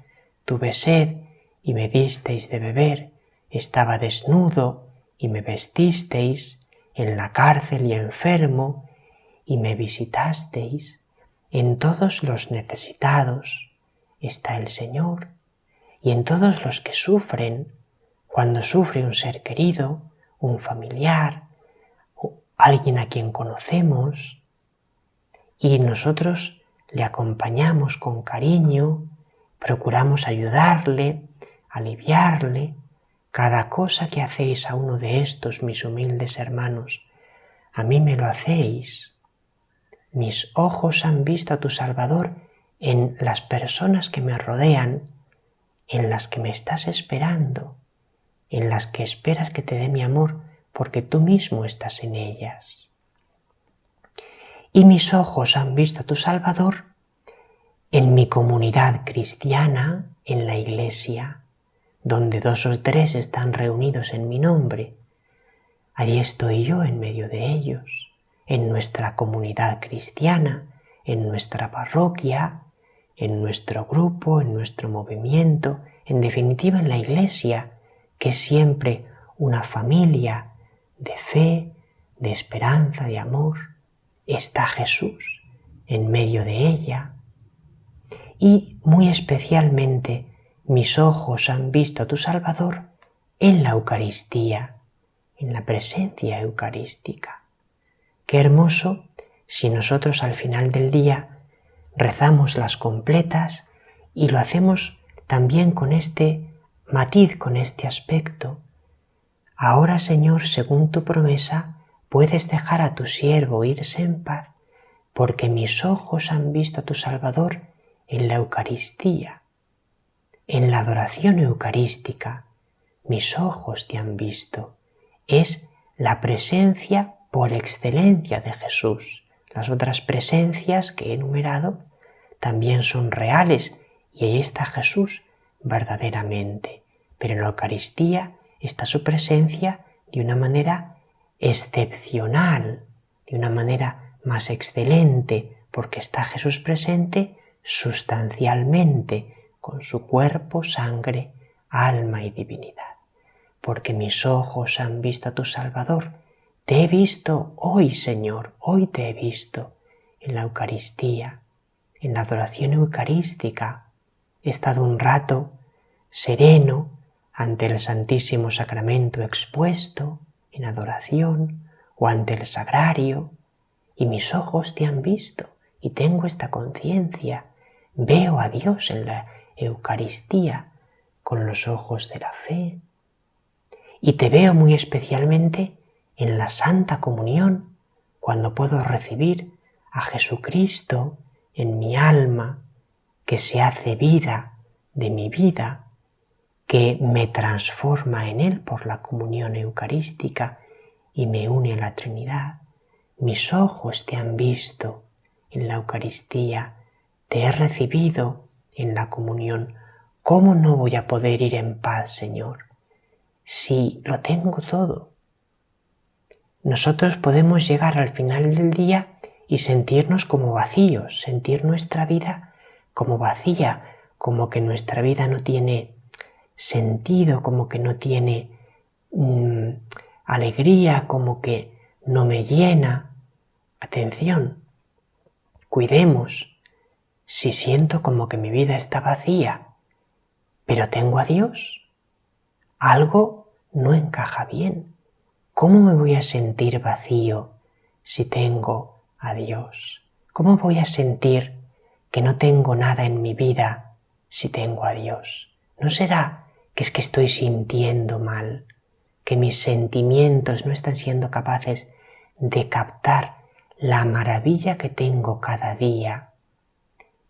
tuve sed y me disteis de beber, estaba desnudo y me vestisteis, en la cárcel y enfermo y me visitasteis. En todos los necesitados está el Señor, y en todos los que sufren, cuando sufre un ser querido, un familiar, alguien a quien conocemos, y nosotros le acompañamos con cariño, procuramos ayudarle, aliviarle. Cada cosa que hacéis a uno de estos, mis humildes hermanos, a mí me lo hacéis. Mis ojos han visto a tu Salvador en las personas que me rodean en las que me estás esperando, en las que esperas que te dé mi amor porque tú mismo estás en ellas. Y mis ojos han visto a tu Salvador en mi comunidad cristiana, en la Iglesia, donde 2 o 3 están reunidos en mi nombre. Allí estoy yo en medio de ellos, en nuestra comunidad cristiana, en nuestra parroquia, en nuestro grupo, en nuestro movimiento, en definitiva en la Iglesia, que es siempre una familia de fe, de esperanza, de amor. Está Jesús en medio de ella. Y muy especialmente mis ojos han visto a tu Salvador en la Eucaristía, en la presencia eucarística. Qué hermoso si nosotros al final del día rezamos las completas y lo hacemos también con este matiz, con este aspecto. Ahora, Señor, según tu promesa, puedes dejar a tu siervo irse en paz, porque mis ojos han visto a tu Salvador en la Eucaristía, en la adoración eucarística. Mis ojos te han visto. Es la presencia por excelencia de Jesús. Las otras presencias que he enumerado también son reales y ahí está Jesús verdaderamente. Pero en la Eucaristía está su presencia de una manera excepcional, de una manera más excelente, porque está Jesús presente sustancialmente, con su cuerpo, sangre, alma y divinidad. Porque mis ojos han visto a tu Salvador. Te he visto hoy, Señor, hoy te he visto en la Eucaristía, en la adoración eucarística. He estado un rato sereno ante el Santísimo Sacramento expuesto en adoración o ante el sagrario, y mis ojos te han visto y tengo esta conciencia. Veo a Dios en la Eucaristía con los ojos de la fe. Y te veo muy especialmente en la Santa Comunión, cuando puedo recibir a Jesucristo en mi alma, que se hace vida de mi vida, que me transforma en Él por la comunión eucarística y me une a la Trinidad. Mis ojos te han visto en la Eucaristía, te he recibido en la comunión. ¿Cómo no voy a poder ir en paz, Señor, si lo tengo todo? Nosotros podemos llegar al final del día y sentirnos como vacíos, sentir nuestra vida como vacía, como que nuestra vida no tiene sentido, como que no tiene alegría, como que no me llena. Atención, cuidemos. Si siento como que mi vida está vacía, pero tengo a Dios, algo no encaja bien. ¿Cómo me voy a sentir vacío si tengo a Dios? ¿Cómo voy a sentir que no tengo nada en mi vida si tengo a Dios? ¿No será que es que estoy sintiendo mal, que mis sentimientos no están siendo capaces de captar la maravilla que tengo cada día,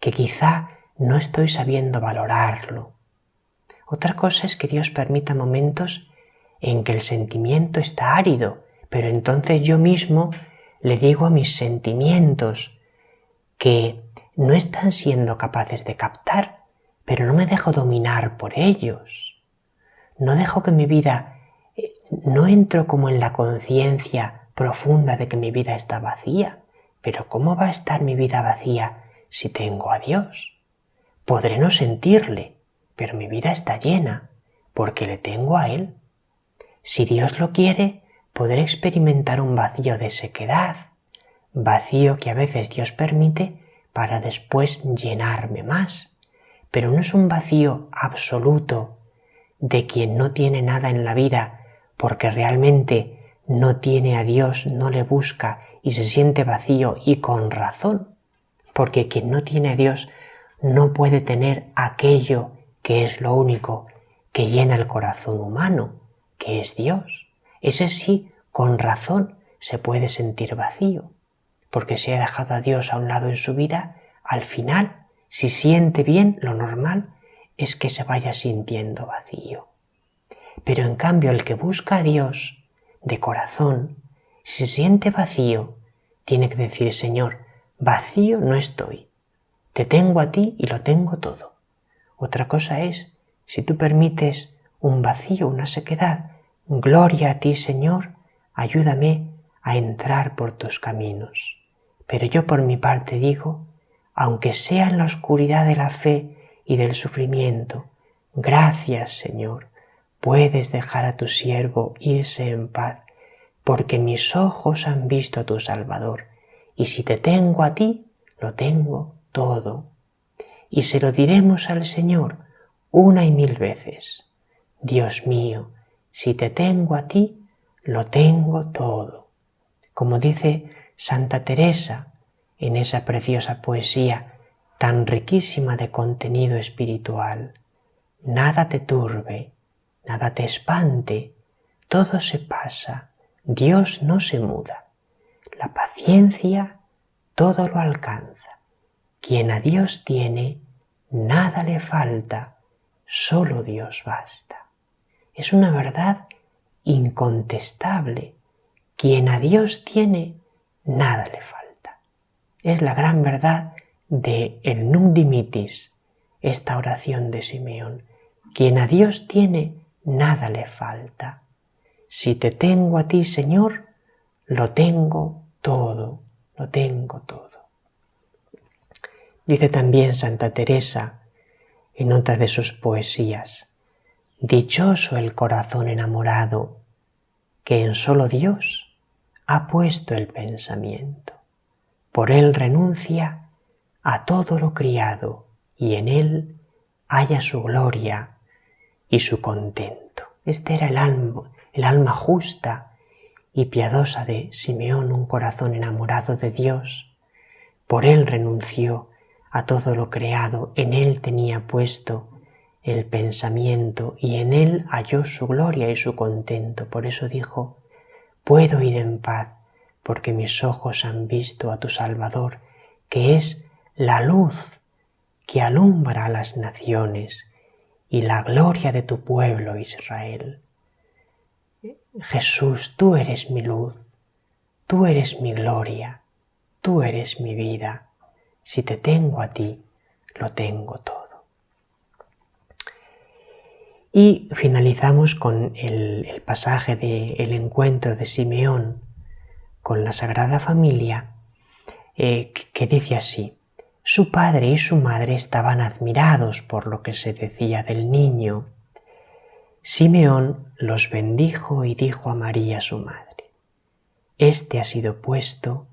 que quizá no estoy sabiendo valorarlo? Otra cosa es que Dios permita momentos en que el sentimiento está árido, pero entonces yo mismo le digo a mis sentimientos que no están siendo capaces de captar, pero no me dejo dominar por ellos. No dejo que mi vida, no entro como en la conciencia profunda de que mi vida está vacía. Pero ¿cómo va a estar mi vida vacía si tengo a Dios? Podré no sentirle, pero mi vida está llena, porque le tengo a Él. Si Dios lo quiere, podré experimentar un vacío de sequedad, vacío que a veces Dios permite para después llenarme más. Pero no es un vacío absoluto de quien no tiene nada en la vida porque realmente no tiene a Dios, no le busca y se siente vacío, y con razón, porque quien no tiene a Dios no puede tener aquello que es lo único que llena el corazón humano, que es Dios. Ese sí, con razón, se puede sentir vacío, porque si ha dejado a Dios a un lado en su vida, al final, si siente bien, lo normal es que se vaya sintiendo vacío. Pero en cambio el que busca a Dios de corazón, si se siente vacío, tiene que decir: Señor, vacío no estoy, te tengo a ti y lo tengo todo. Otra cosa es, si tú permites un vacío, una sequedad, gloria a ti, Señor, ayúdame a entrar por tus caminos. Pero yo por mi parte digo, aunque sea en la oscuridad de la fe y del sufrimiento, gracias, Señor, puedes dejar a tu siervo irse en paz, porque mis ojos han visto a tu Salvador, y si te tengo a ti, lo tengo todo. Y se lo diremos al Señor una y mil veces: Dios mío, si te tengo a ti, lo tengo todo. Como dice Santa Teresa en esa preciosa poesía tan riquísima de contenido espiritual: nada te turbe, nada te espante, todo se pasa, Dios no se muda, la paciencia todo lo alcanza. Quien a Dios tiene, nada le falta, solo Dios basta. Es una verdad incontestable. Quien a Dios tiene, nada le falta. Es la gran verdad de el Nunc Dimittis, esta oración de Simeón. Quien a Dios tiene, nada le falta. Si te tengo a ti, Señor, lo tengo todo, lo tengo todo. Dice también Santa Teresa en otra de sus poesías: dichoso el corazón enamorado que en solo Dios ha puesto el pensamiento. Por él renuncia a todo lo criado y en él halla su gloria y su contento. Este era el alma justa y piadosa de Simeón, un corazón enamorado de Dios. Por él renunció a todo lo creado, en él tenía puesto el pensamiento y en él halló su gloria y su contento. Por eso dijo: puedo ir en paz, porque mis ojos han visto a tu Salvador, que es la luz que alumbra a las naciones y la gloria de tu pueblo Israel. Jesús, tú eres mi luz, tú eres mi gloria, tú eres mi vida. Si te tengo a ti, lo tengo todo. Y finalizamos con el pasaje del encuentro de Simeón con la Sagrada Familia, que dice así: su padre y su madre estaban admirados por lo que se decía del niño. Simeón los bendijo y dijo a María su madre: este ha sido puesto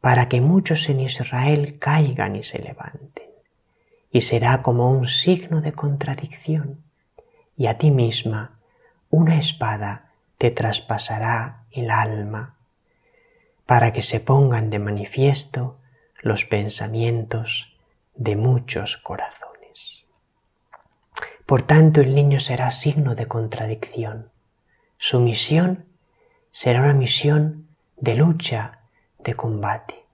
para que muchos en Israel caigan y se levanten, y será como un signo de contradicción, y a ti misma una espada te traspasará el alma, para que se pongan de manifiesto los pensamientos de muchos corazones. Por tanto, el niño será signo de contradicción. Su misión será una misión de lucha, de combate.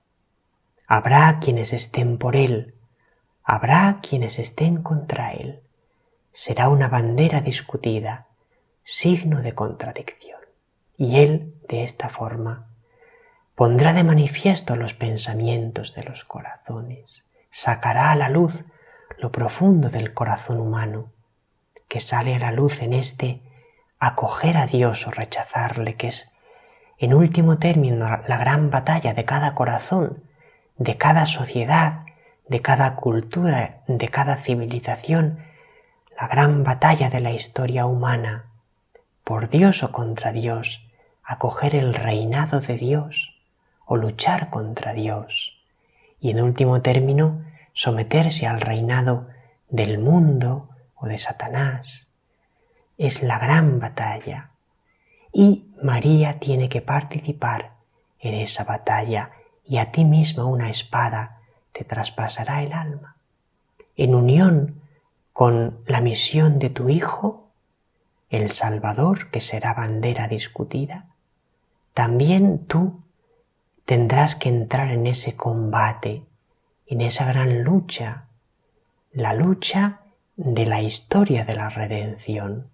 Habrá quienes estén por él, habrá quienes estén contra él. Será una bandera discutida, signo de contradicción. Y él, de esta forma, pondrá de manifiesto los pensamientos de los corazones, sacará a la luz lo profundo del corazón humano, que sale a la luz en este acoger a Dios o rechazarle, que es en último término la gran batalla de cada corazón, de cada sociedad, de cada cultura, de cada civilización, la gran batalla de la historia humana, por Dios o contra Dios, acoger el reinado de Dios o luchar contra Dios, y en último término someterse al reinado del mundo o de Satanás. Es la gran batalla. Y María tiene que participar en esa batalla, y a ti misma una espada te traspasará el alma. En unión con la misión de tu Hijo, el Salvador, que será bandera discutida, también tú tendrás que entrar en ese combate, en esa gran lucha, la lucha de la historia de la redención,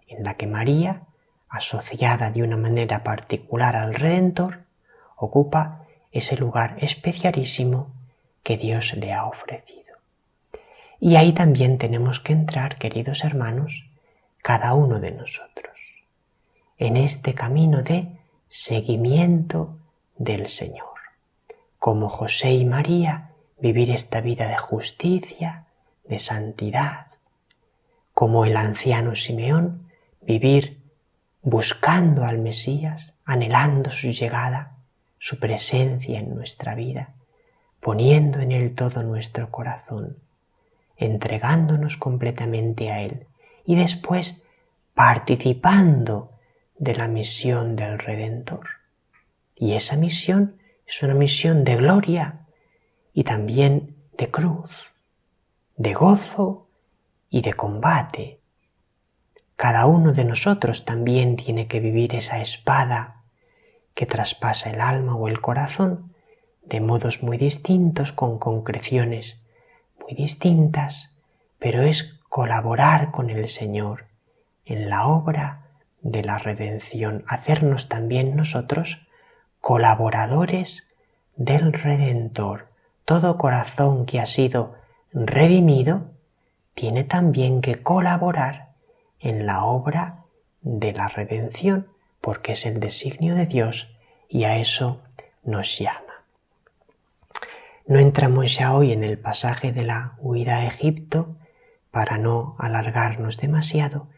en la que María, asociada de una manera particular al Redentor, ocupa ese lugar especialísimo que Dios le ha ofrecido. Y ahí también tenemos que entrar, queridos hermanos, cada uno de nosotros, en este camino de seguimiento del Señor. Como José y María, vivir esta vida de justicia, de santidad. Como el anciano Simeón, vivir buscando al Mesías, anhelando su llegada, su presencia en nuestra vida, poniendo en Él todo nuestro corazón, entregándonos completamente a Él y después participando de la misión del Redentor. Y esa misión es una misión de gloria y también de cruz, de gozo y de combate. Cada uno de nosotros también tiene que vivir esa espada que traspasa el alma o el corazón de modos muy distintos, con concreciones muy distintas, pero es colaborar con el Señor en la obra de la redención, hacernos también nosotros colaboradores del Redentor. Todo corazón que ha sido redimido tiene también que colaborar en la obra de la redención, porque es el designio de Dios y a eso nos llama. No entramos ya hoy en el pasaje de la huida a Egipto para no alargarnos demasiado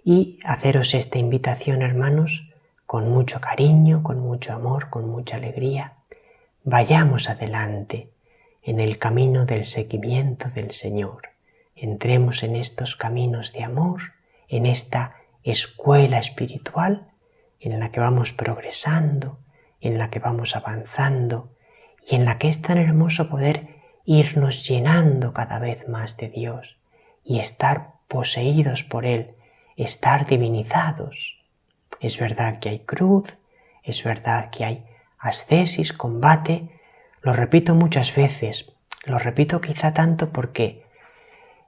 y haceros esta invitación, hermanos, con mucho cariño, con mucho amor, con mucha alegría. Vayamos adelante en el camino del seguimiento del Señor. Entremos en estos caminos de amor, en esta escuela espiritual en la que vamos progresando, en la que vamos avanzando y en la que es tan hermoso poder irnos llenando cada vez más de Dios y estar poseídos por Él, estar divinizados. Es verdad que hay cruz, es verdad que hay ascesis, combate. Lo repito muchas veces, lo repito quizá tanto porque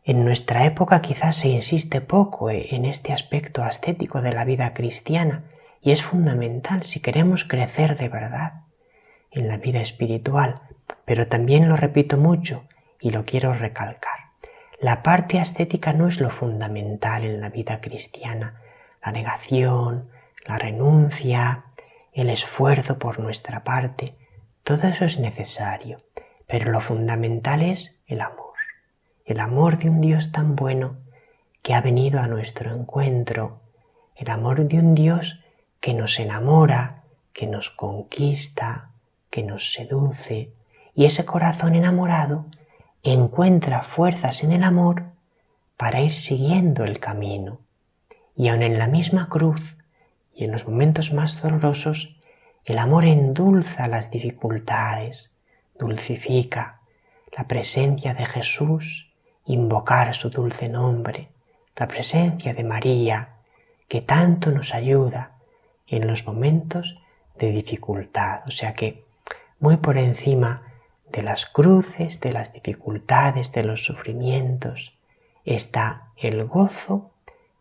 en nuestra época quizás se insiste poco en este aspecto ascético de la vida cristiana y es fundamental si queremos crecer de verdad en la vida espiritual, pero también lo repito mucho y lo quiero recalcar. La parte ascética no es lo fundamental en la vida cristiana. La negación, la renuncia, el esfuerzo por nuestra parte, todo eso es necesario, pero lo fundamental es el amor de un Dios tan bueno que ha venido a nuestro encuentro, el amor de un Dios que nos enamora, que nos conquista, que nos seduce, y ese corazón enamorado encuentra fuerzas en el amor para ir siguiendo el camino. Y aun en la misma cruz y en los momentos más dolorosos, el amor endulza las dificultades, dulcifica la presencia de Jesús, invocar su dulce nombre, la presencia de María, que tanto nos ayuda en los momentos de dificultad. O sea que muy por encima de las cruces, de las dificultades, de los sufrimientos, está el gozo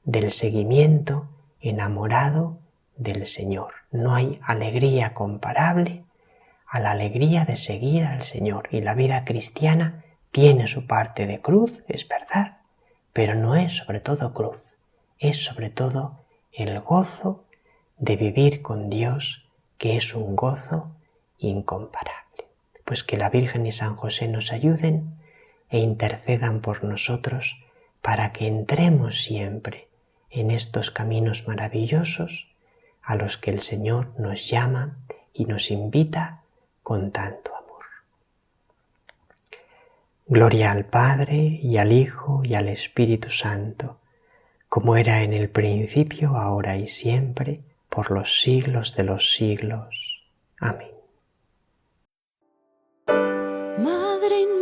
del seguimiento enamorado del Señor. No hay alegría comparable a la alegría de seguir al Señor. Y la vida cristiana tiene su parte de cruz, es verdad, pero no es sobre todo cruz, es sobre todo el gozo de vivir con Dios, que es un gozo incomparable. Pues que la Virgen y San José nos ayuden e intercedan por nosotros para que entremos siempre en estos caminos maravillosos a los que el Señor nos llama y nos invita con tanto amor. Gloria al Padre y al Hijo y al Espíritu Santo, como era en el principio, ahora y siempre, por los siglos de los siglos. Amén. Madre en